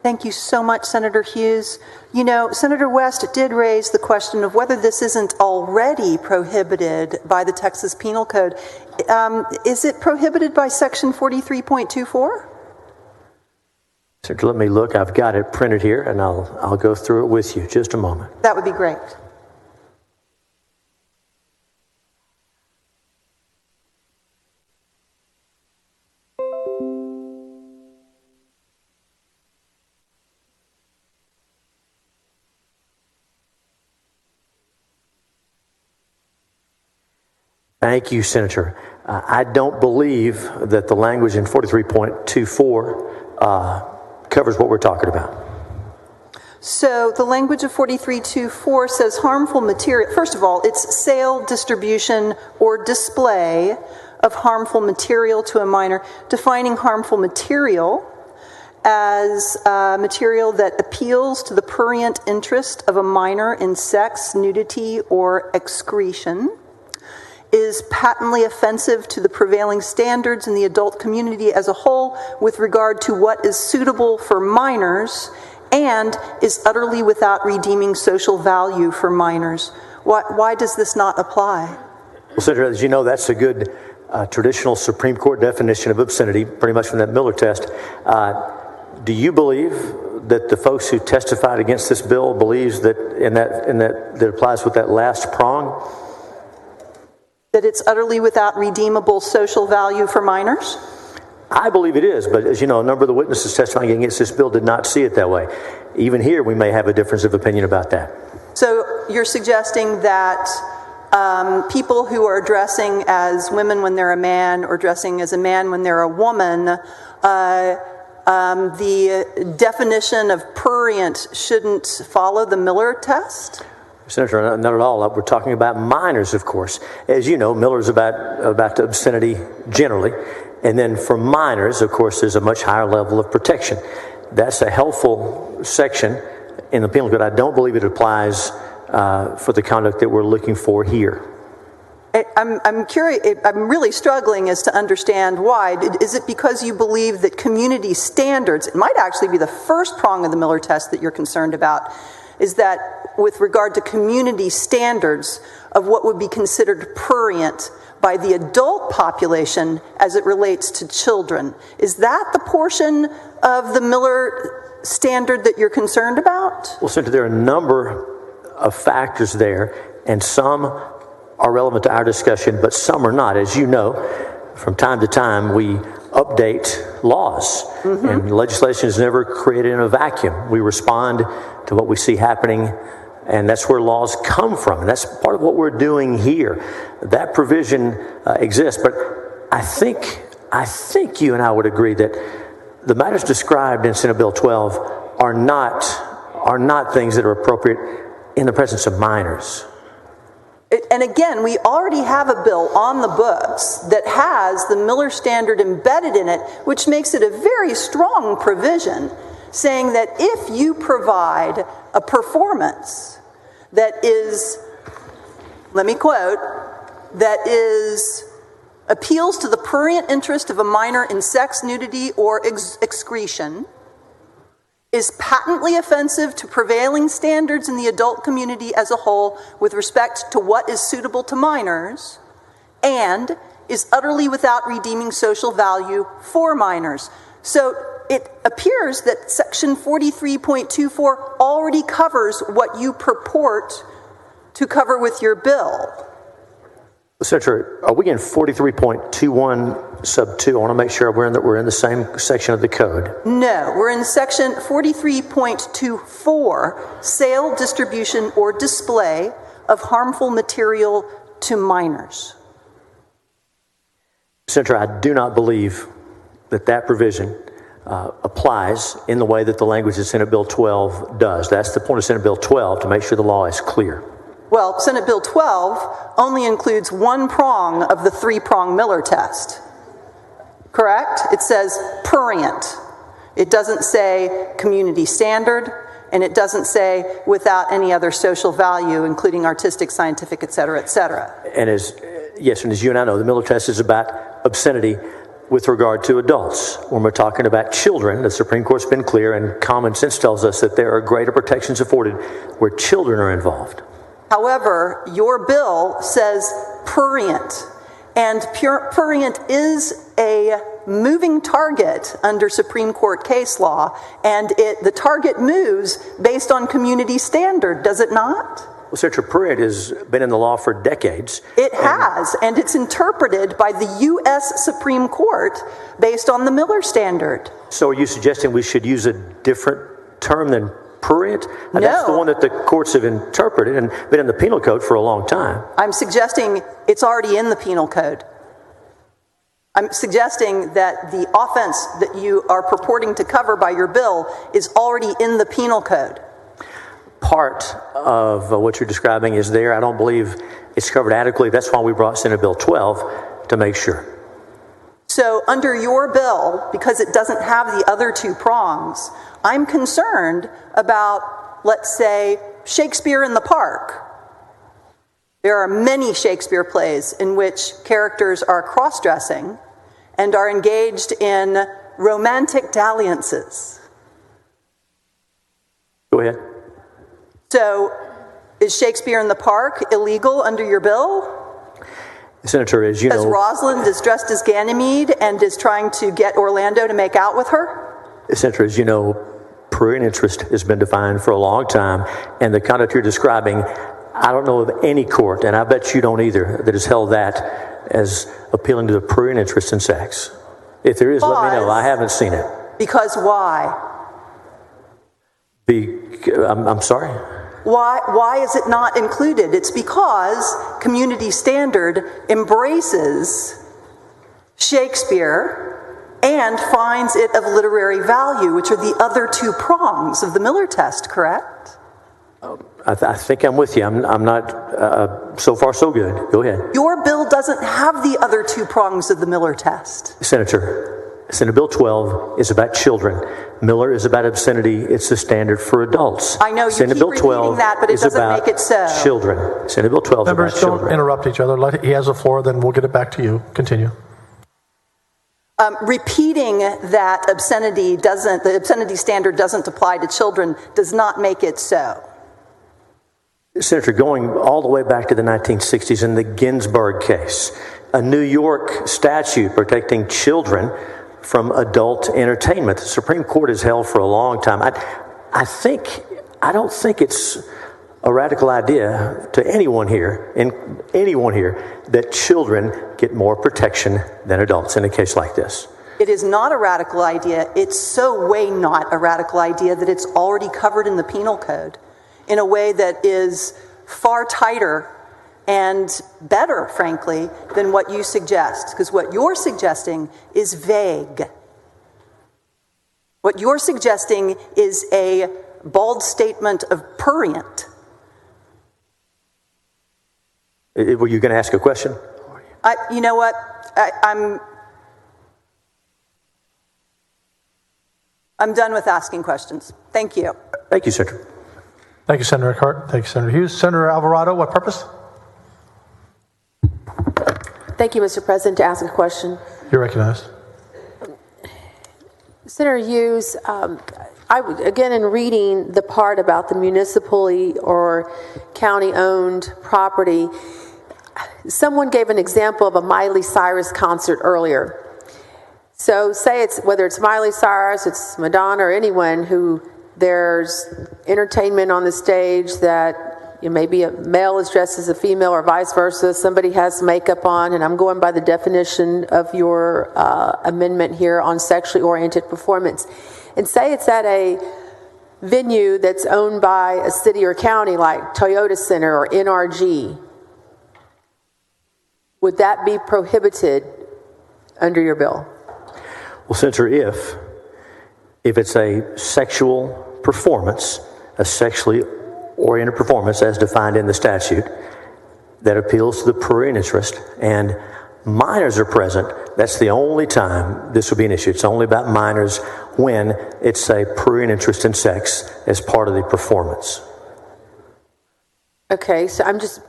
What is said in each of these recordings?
Thank you so much, Senator Hughes. You know, Senator West did raise the question of whether this isn't already prohibited by the Texas Penal Code. Is it prohibited by Section 43.24? Senator, let me look. I've got it printed here, and I'll go through it with you. Just a moment. That would be great. Thank you, Senator. I don't believe that the language in 43.24 covers what we're talking about. So the language of 43.24 says harmful material. First of all, it's sale, distribution, or display of harmful material to a minor, defining harmful material as material that appeals to the prurient interest of a minor in sex, nudity, or excretion, is patently offensive to the prevailing standards in the adult community as a whole with regard to what is suitable for minors, and is utterly without redeeming social value for minors. Why does this not apply? Well, Senator, as you know, that's a good traditional Supreme Court definition of obscenity, pretty much from that Miller test. Do you believe that the folks who testified against this bill believes that that applies with that last prong? That it's utterly without redeemable social value for minors? I believe it is, but as you know, a number of the witnesses testifying against this bill did not see it that way. Even here, we may have a difference of opinion about that. So you're suggesting that people who are dressing as women when they're a man or dressing as a man when they're a woman, the definition of prurient shouldn't follow the Miller test? Senator, not at all. We're talking about minors, of course. As you know, Miller's about obscenity generally. And then for minors, of course, there's a much higher level of protection. That's a helpful section in the penal code. I don't believe it applies for the conduct that we're looking for here. I'm curious, I'm really struggling as to understand why. Is it because you believe that community standards, it might actually be the first prong of the Miller test that you're concerned about, is that with regard to community standards of what would be considered prurient by the adult population as it relates to children. Is that the portion of the Miller standard that you're concerned about? Well, Senator, there are a number of factors there, and some are relevant to our discussion, but some are not. As you know, from time to time, we update laws, and legislation is never created in a vacuum. We respond to what we see happening, and that's where laws come from, and that's part of what we're doing here. That provision exists, but I think you and I would agree that the matters described in Senate Bill 12 are not things that are appropriate in the presence of minors. And again, we already have a bill on the books that has the Miller standard embedded in it, which makes it a very strong provision, saying that if you provide a performance that is, let me quote, that appeals to the prurient interest of a minor in sex, nudity, or excretion, is patently offensive to prevailing standards in the adult community as a whole with respect to what is suitable to minors, and is utterly without redeeming social value for minors. So it appears that Section 43.24 already covers what you purport to cover with your bill. Senator, are we in 43.21 sub 2? I want to make sure we're in the same section of the code. No, we're in section 43.24, sale, distribution, or display of harmful material to minors. Senator, I do not believe that provision applies in the way that the language of Senate Bill 12 does. That's the point of Senate Bill 12, to make sure the law is clear. Well, Senate Bill 12 only includes one prong of the three-prong Miller test. Correct? It says prurient. It doesn't say community standard, and it doesn't say without any other social value, including artistic, scientific, et cetera, et cetera. And as you and I know, the Miller test is about obscenity. with regard to adults. When we're talking about children, the Supreme Court's been clear, and common sense tells us that there are greater protections afforded where children are involved. However, your bill says prurient, and prurient is a moving target under Supreme Court case law, and the target moves based on community standard, does it not? Well, Senator, prurient has been in the law for decades. It has, and it's interpreted by the U.S. Supreme Court based on the Miller Standard. So are you suggesting we should use a different term than prurient? No. That's the one that the courts have interpreted and been in the penal code for a long time. I'm suggesting it's already in the penal code. I'm suggesting that the offense that you are purporting to cover by your bill is already in the penal code. Part of what you're describing is there. I don't believe it's covered adequately. That's why we brought Senate Bill 12 to make sure. So under your bill, because it doesn't have the other two prongs, I'm concerned about, let's say, Shakespeare in the Park. There are many Shakespeare plays in which characters are cross-dressing and are engaged in romantic dalliances. Go ahead. So, is Shakespeare in the Park illegal under your bill? Senator, as you know... Because Rosalind is dressed as Ganymede and is trying to get Orlando to make out with her? Senator, as you know, prurient interest has been defined for a long time, and the conduct you're describing, I don't know of any court, and I bet you don't either, that has held that as appealing to the prurient interest in sex. If there is, let me know. I haven't seen it. Because why? I'm sorry? Why is it not included? It's because community standard embraces Shakespeare and finds it of literary value, which are the other two prongs of the Miller test, correct? I think I'm with you. I'm not, so far so good. Go ahead. Your bill doesn't have the other two prongs of the Miller test. Senator, Senate Bill 12 is about children. Miller is about obscenity. It's the standard for adults. I know you Senate keep Bill repeating 12 that, but it doesn't make it so. Children. Senate Bill 12 is about children. Members, don't interrupt each other. He has the floor, then we'll get it back to you. Continue. Repeating that the obscenity standard doesn't apply to children does not make it so. Senator, going all the way back to the 1960s in the Ginsburg case, a New York statute protecting children from adult entertainment. The Supreme Court has held for a long time. I don't think it's a radical idea to anyone here, that children get more protection than adults in a case like this. It is not a radical idea. It's so way not a radical idea that it's already covered in the penal code in a way that is far tighter and better, frankly, than what you suggest. Because what you're suggesting is vague. What you're suggesting is a bald statement of prurient. Were you going to ask a question? You know what? I'm done with asking questions. Thank you. Thank you, Senator. Thank you, Senator Eckhart. Thank you, Senator Hughes. Senator Alvarado, what purpose? Thank you, Mr. President, to ask a question. You're recognized. Senator Hughes, again, in reading the part about the municipally or county-owned property, someone gave an example of a Miley Cyrus concert earlier. So say whether it's Miley Cyrus, it's Madonna, or anyone who there's entertainment on the stage that maybe a male is dressed as a female or vice versa. Somebody has makeup on, and I'm going by the definition of your amendment here on sexually oriented performance. And say it's at a venue that's owned by a city or county like Toyota Center or NRG. Would that be prohibited under your bill? Well, Senator, if it's a sexual performance, a sexually oriented performance as defined in the statute that appeals to the prurient interest and minors are present, that's the only time this will be an issue. It's only about minors when it's a prurient interest in sex as part of the performance. Okay, so I'm just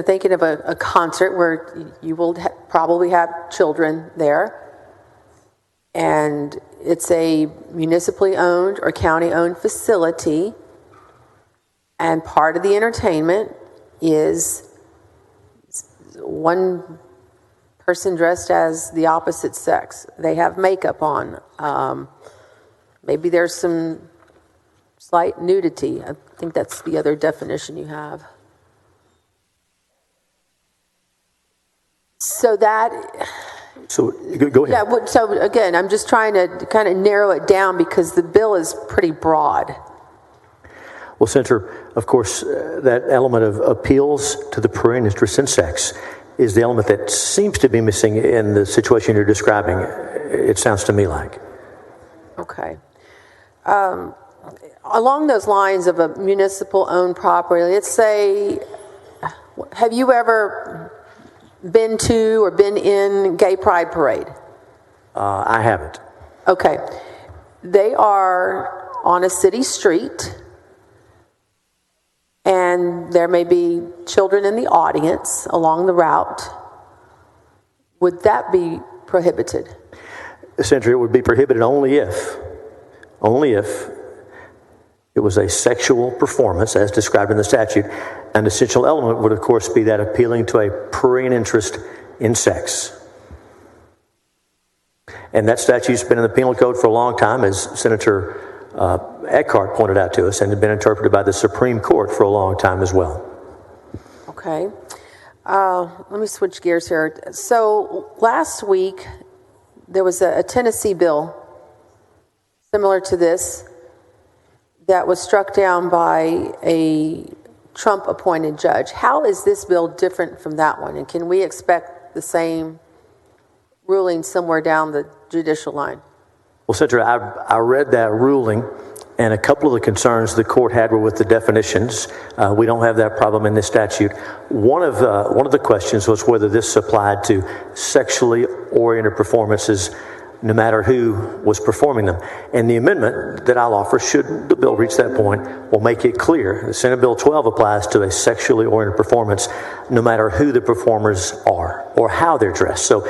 thinking of a concert where you will probably have children there. and it's a municipally owned or county owned facility, and part of the entertainment is one person dressed as the opposite sex. They have makeup on. Maybe there's some slight nudity. I think that's the other definition you have. So go ahead. Yeah, so again, I'm just trying to kind of narrow it down because the bill is pretty broad. Well, Senator, of course, that element of appeals to the prurient interest in sex is the element that seems to be missing in the situation you're describing, it sounds to me like. Okay. Along those lines of a municipal-owned property, let's say, have you ever been to or been in Gay Pride Parade? I haven't. Okay. They are on a city street, and there may be children in the audience along the route. Would that be prohibited? Senator, it would be prohibited only if it was a sexual performance as described in the statute. An essential element would, of course, be that appealing to a prurient interest in sex. And that statute's been in the penal code for a long time, as Senator Eckhart pointed out to us, and had been interpreted by the Supreme Court for a long time as well. Okay. Let me switch gears here. So last week, there was a Tennessee bill similar to this that was struck down by a Trump-appointed judge. How is this bill different from that one? And can we expect the same ruling somewhere down the judicial line? Well, Senator, I read that ruling, and a couple of the concerns the court had were with the definitions. We don't have that problem in this statute. One of the questions was whether this applied to sexually oriented performances, no matter who was performing them. And the amendment that I'll offer, should the bill reach that point, will make it clear. The Senate Bill 12 applies to a sexually oriented performance, no matter who the performers are or how they're dressed. So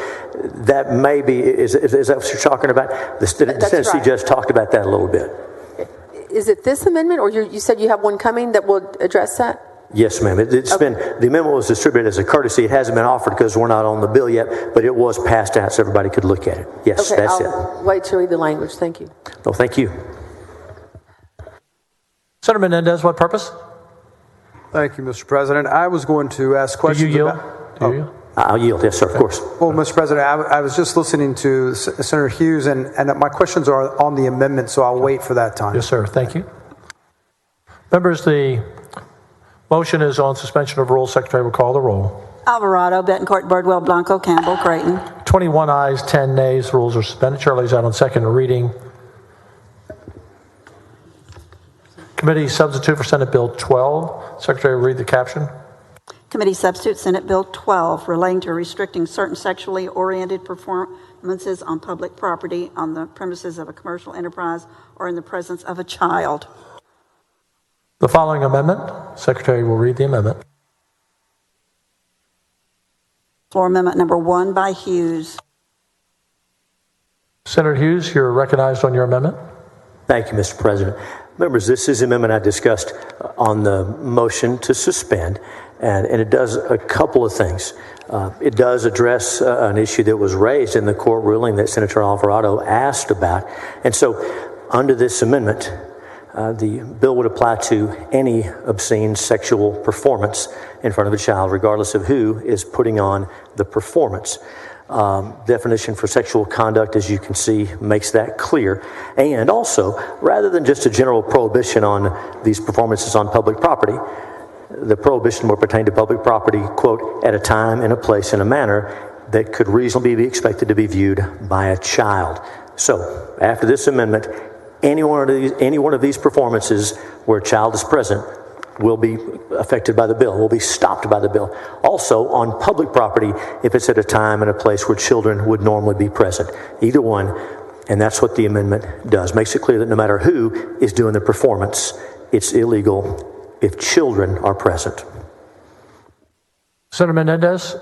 that may be, is that what you're talking about? The Tennessee right. Judge talked about that a little bit. Is it this amendment, or you said you have one coming that will address that? Yes, ma'am. The amendment was distributed as a courtesy. It hasn't been offered because we're not on the bill yet, but it was passed out so everybody could look at it. Yes, okay, that's I'll wait to read the language. Thank you. Well, thank you. Senator Menendez, what purpose? Thank you, Mr. President. I was going to ask questions. Do you yield? I'll yield. Yes, sir, of course. Well, Mr. President, I was just listening to Senator Hughes, and my questions are on the amendment, so I'll wait for that time. Yes, sir. Thank you. Members, the motion is on suspension of rules. Secretary will call the roll. Alvarado, Betancourt, Birdwell, Blanco, Campbell, Creighton. 21 ayes, 10 nays. Rules are suspended. Chair lays out on second reading. Committee substitute for Senate Bill 12. Secretary will read the caption. Committee substitute Senate Bill 12 relating to restricting certain sexually oriented performances on public property on the premises of a commercial enterprise or in the presence of a child. The following amendment. Secretary will read the amendment. Floor amendment number 1 by Hughes. Senator Hughes, you're recognized on your amendment. Thank you, Mr. President. Members, this is the amendment I discussed on the motion to suspend, and it does a couple of things. It does address an issue that was raised in the court ruling that Senator Alvarado asked about. And so under this amendment, the bill would apply to any obscene sexual performance in front of a child, regardless of who is putting on the performance. Definition for sexual conduct, as you can see, makes that clear. And also, rather than just a general prohibition on these performances on public property, the prohibition will pertain to public property, quote, at a time, in a place, in a manner that could reasonably be expected to be viewed by a child. So, after this amendment, any one of these performances where a child is present will be affected by the bill, will be stopped by the bill. Also, on public property, if it's at a time and a place where children would normally be present. Either one, and that's what the amendment does. Makes it clear that no matter who is doing the performance, it's illegal if children are present. Senator Menendez,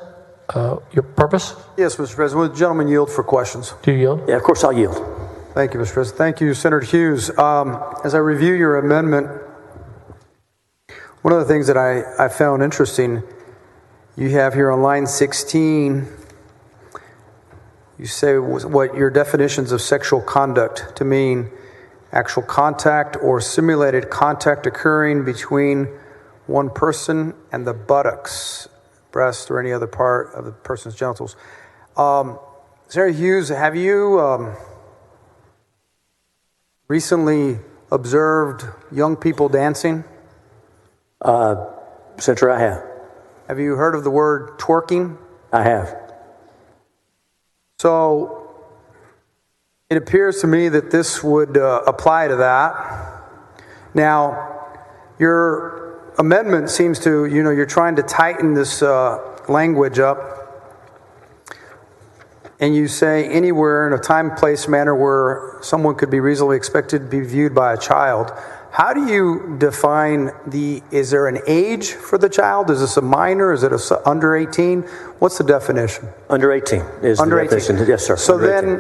Your purpose? Yes, Mr. President. Will the gentleman yield for questions? Do you yield? Yeah, of course I'll yield. Thank you, Mr. President. Thank you, Senator Hughes. As I review your amendment, one of the things that I found interesting, you have here on line 16, you say what your definitions of sexual conduct to mean actual contact or simulated contact occurring between one person and the buttocks, breast, or any other part of the person's genitals. Senator Hughes, have you recently observed young people dancing? Senator, I have. Have you heard of the word twerking? I have. So it appears to me that this would apply to that. Now, your amendment seems to, you're trying to tighten this language up. And you say anywhere in a time, place, manner where someone could be reasonably expected to be viewed by a child. How do you define is there an age for the child? Is this a minor? Is it under 18? What's the definition? Under 18 is under the definition. 18. Yes, sir. So under then,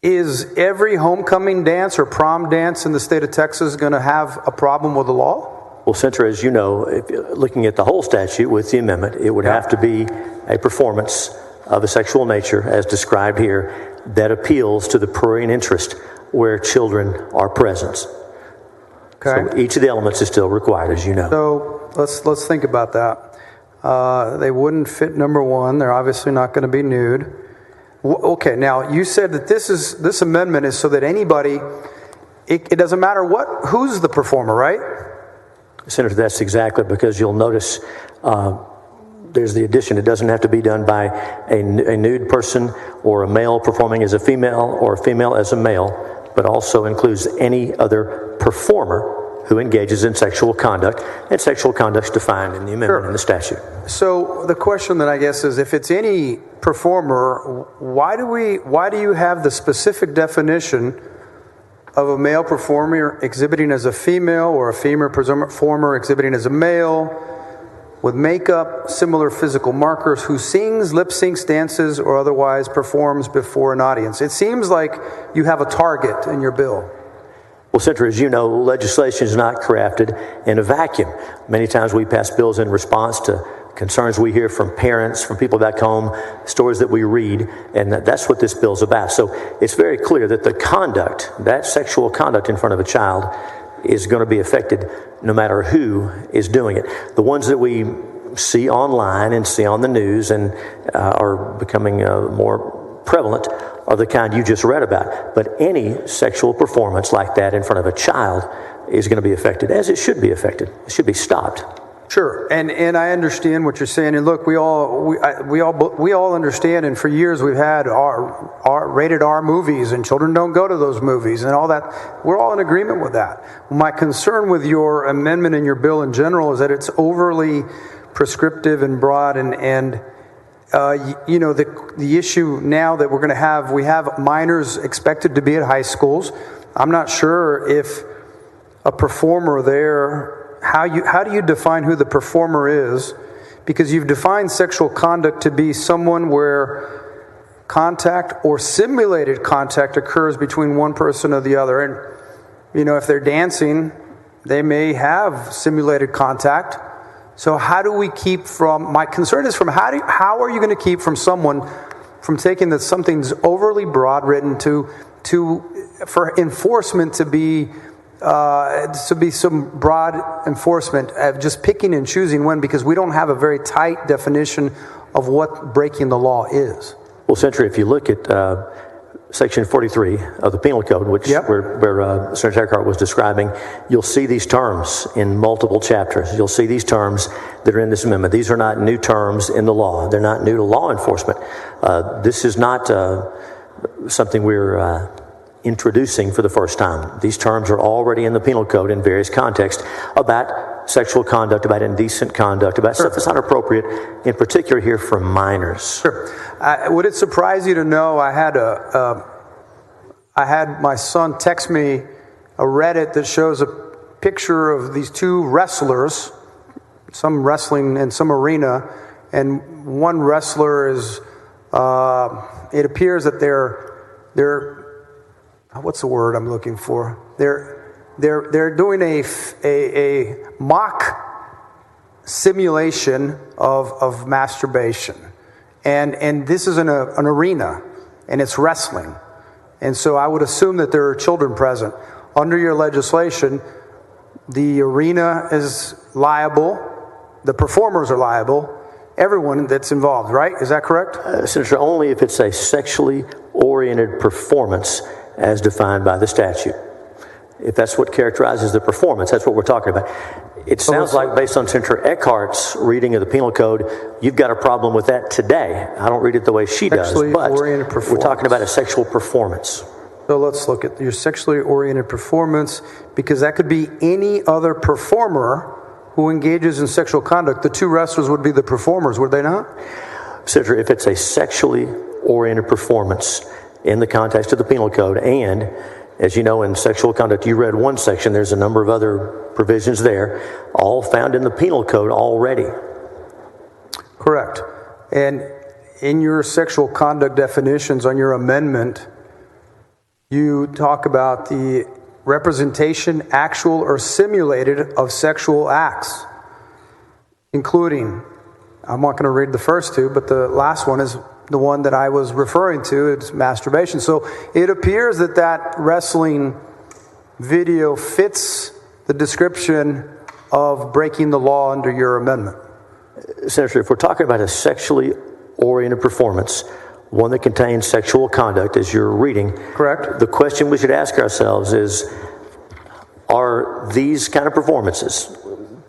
18. Is every homecoming dance or prom dance in the state of Texas going to have a problem with the law? Well, Senator, as you know, looking at the whole statute with the amendment, it would have to be a performance of a sexual nature, as described here, that appeals to the prurient interest where children are present. Okay. So each of the elements is still required, as you know. So let's think about that. They wouldn't fit number one. They're obviously not going to be nude. Okay. Now you said that this amendment is so that anybody, it doesn't matter who's the performer, right? Senator, that's exactly because you'll notice there's the addition. It doesn't have to be done by a nude person or a male performing as a female or a female as a male, but also includes any other performer who engages in sexual conduct, and sexual conduct is defined in the amendment in the statute. So the question then I guess is, if it's any performer, why do you have the specific definition of a male performer exhibiting as a female or a female performer exhibiting as a male with makeup, similar physical markers, who sings, lip syncs, dances, or otherwise performs before an audience? It seems like you have a target in your bill. Well, Senator, as you know, legislation is not crafted in a vacuum. Many times we pass bills in response to concerns we hear from parents, from people back home, stories that we read, and that's what this bill's about. So it's very clear that the conduct, that sexual conduct in front of a child, is going to be affected no matter who is doing it. The ones that we see online and see on the news and are becoming more prevalent are the kind you just read about. But any sexual performance like that in front of a child is going to be affected, as it should be affected. It should be stopped. Sure, and I understand what you're saying. And look, we all understand. And for years we've had our rated R movies, and children don't go to those movies, and all that. We're all in agreement with that. My concern with your amendment and your bill in general is that it's overly prescriptive and broad, and the issue now that we have minors expected to be at high schools. I'm not sure if a performer there. How do you define who the performer is? Because you've defined sexual conduct to be someone where contact or simulated contact occurs between one person or the other. And, if they're dancing, they may have simulated contact. So how do we keep from, my concern is how are you going to keep from someone from taking that something's overly broad written for enforcement to be some broad enforcement of just picking and choosing when, because we don't have a very tight definition of what breaking the law is. Well, Senator, if you look at Section 43 of the Penal Code, which where Senator Eckhart was describing, you'll see these terms in multiple chapters. You'll see these terms that are in this amendment. These are not new terms in the law. They're not new to law enforcement. This is not something we're introducing for the first time. These terms are already in the Penal Code in various contexts about sexual conduct, about indecent conduct, about stuff that's not appropriate, in particular here for minors. Sure. Would it surprise you to know I had my son text me a Reddit that shows a picture of these two wrestlers, some wrestling in some arena, and one wrestler is, it appears that they're, what's the word I'm looking for? They're doing a mock simulation of masturbation. And this is an arena, and it's wrestling. And so I would assume that there are children present. Under your legislation, the arena is liable, the performers are liable, everyone that's involved, right? Is that correct? Senator, only if it's a sexually oriented performance as defined by the statute. If that's what characterizes the performance, that's what we're talking about. It sounds like, based on Senator Eckhart's reading of the penal code, you've got a problem with that today. I don't read it the way she does, but we're talking about a sexual performance. So let's look at your sexually oriented performance, because that could be any other performer who engages in sexual conduct. The two wrestlers would be the performers, would they not? Senator, if it's a sexually oriented performance in the context of the penal code, and as you know, in sexual conduct, you read one section, there's a number of other provisions there, all found in the penal code already. Correct. And in your sexual conduct definitions on your amendment, you talk about the representation, actual or simulated, of sexual acts, including, I'm not going to read the first two, but the last one is the one that I was referring to. It's masturbation. So it appears that wrestling video fits the description of breaking the law under your amendment. Senator, if we're talking about a sexually oriented performance, one that contains sexual conduct, as you're reading, correct, the question we should ask ourselves is, are these kind of performances,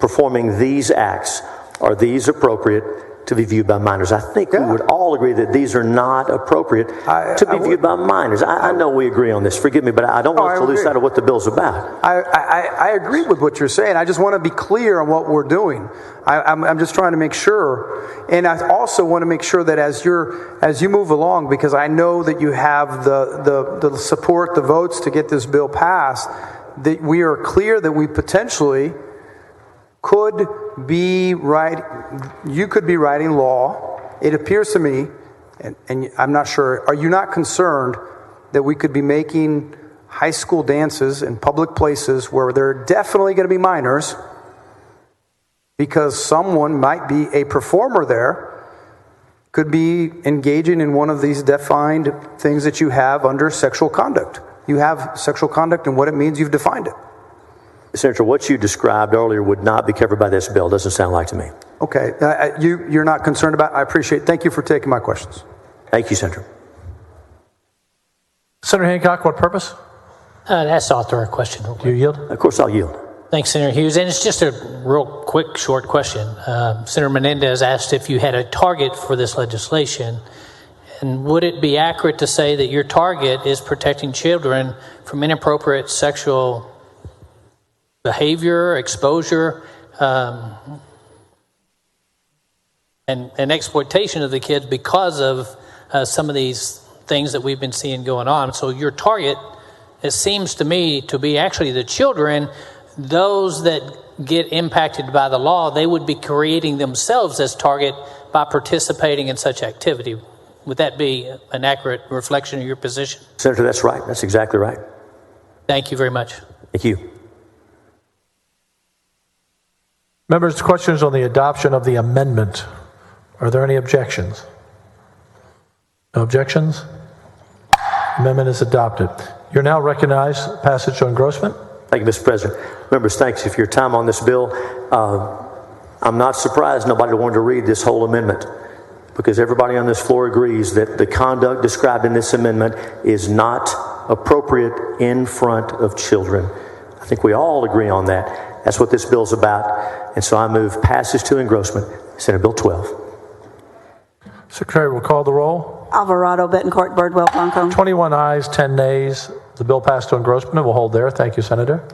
performing these acts, are these appropriate to be viewed by minors? I think we would all agree that these are not appropriate to be viewed by minors. I know we agree on this. Forgive me, but I don't want us to lose sight of what the bill's about. I agree with what you're saying. I just want to be clear on what we're doing. I'm just trying to make sure. And I also want to make sure that as you move along, because I know that you have the support, the votes to get this bill passed, that we are clear that we potentially could be you could be writing law. It appears to me, and I'm not sure, are you not concerned that we could be making high school dances in public places where there are definitely going to be minors, because someone might be a performer there, could be engaging in one of these defined things that you have under sexual conduct? You have sexual conduct, and what it means, you've defined it. Senator, what you described earlier would not be covered by this bill. Doesn't sound like to me. Okay. You're not concerned about it. I appreciate it. Thank you for taking my questions. Thank you, Senator. Senator Hancock, what purpose? That's author a question. Do you yield? Of course, I'll yield. Thanks, Senator Hughes. And it's just a real quick, short question. Senator Menendez asked if you had a target for this legislation. And would it be accurate to say that your target is protecting children from inappropriate sexual behavior, exposure, and exploitation of the kids because of some of these things that we've been seeing going on? So your target, it seems to me, to be actually the children. Those that get impacted by the law, they would be creating themselves as target by participating in such activity. Would that be an accurate reflection of your position? Senator, that's right. That's exactly right. Thank you very much. Thank you. Members, questions on the adoption of the amendment. Are there any objections? No objections? Amendment is adopted. You're now recognized. Passage on engrossment. Thank you, Mr. President. Members, thanks for your time on this bill. I'm not surprised nobody wanted to read this whole amendment, because everybody on this floor agrees that the conduct described in this amendment is not appropriate in front of children. I think we all agree on that. That's what this bill's about. And so I move passage to engrossment, Senate Bill 12. Secretary will call the roll. Alvarado, Betancourt, Birdwell, Bronco. 21 ayes, 10 nays. The bill passed to engrossment and will hold there. Thank you, Senator.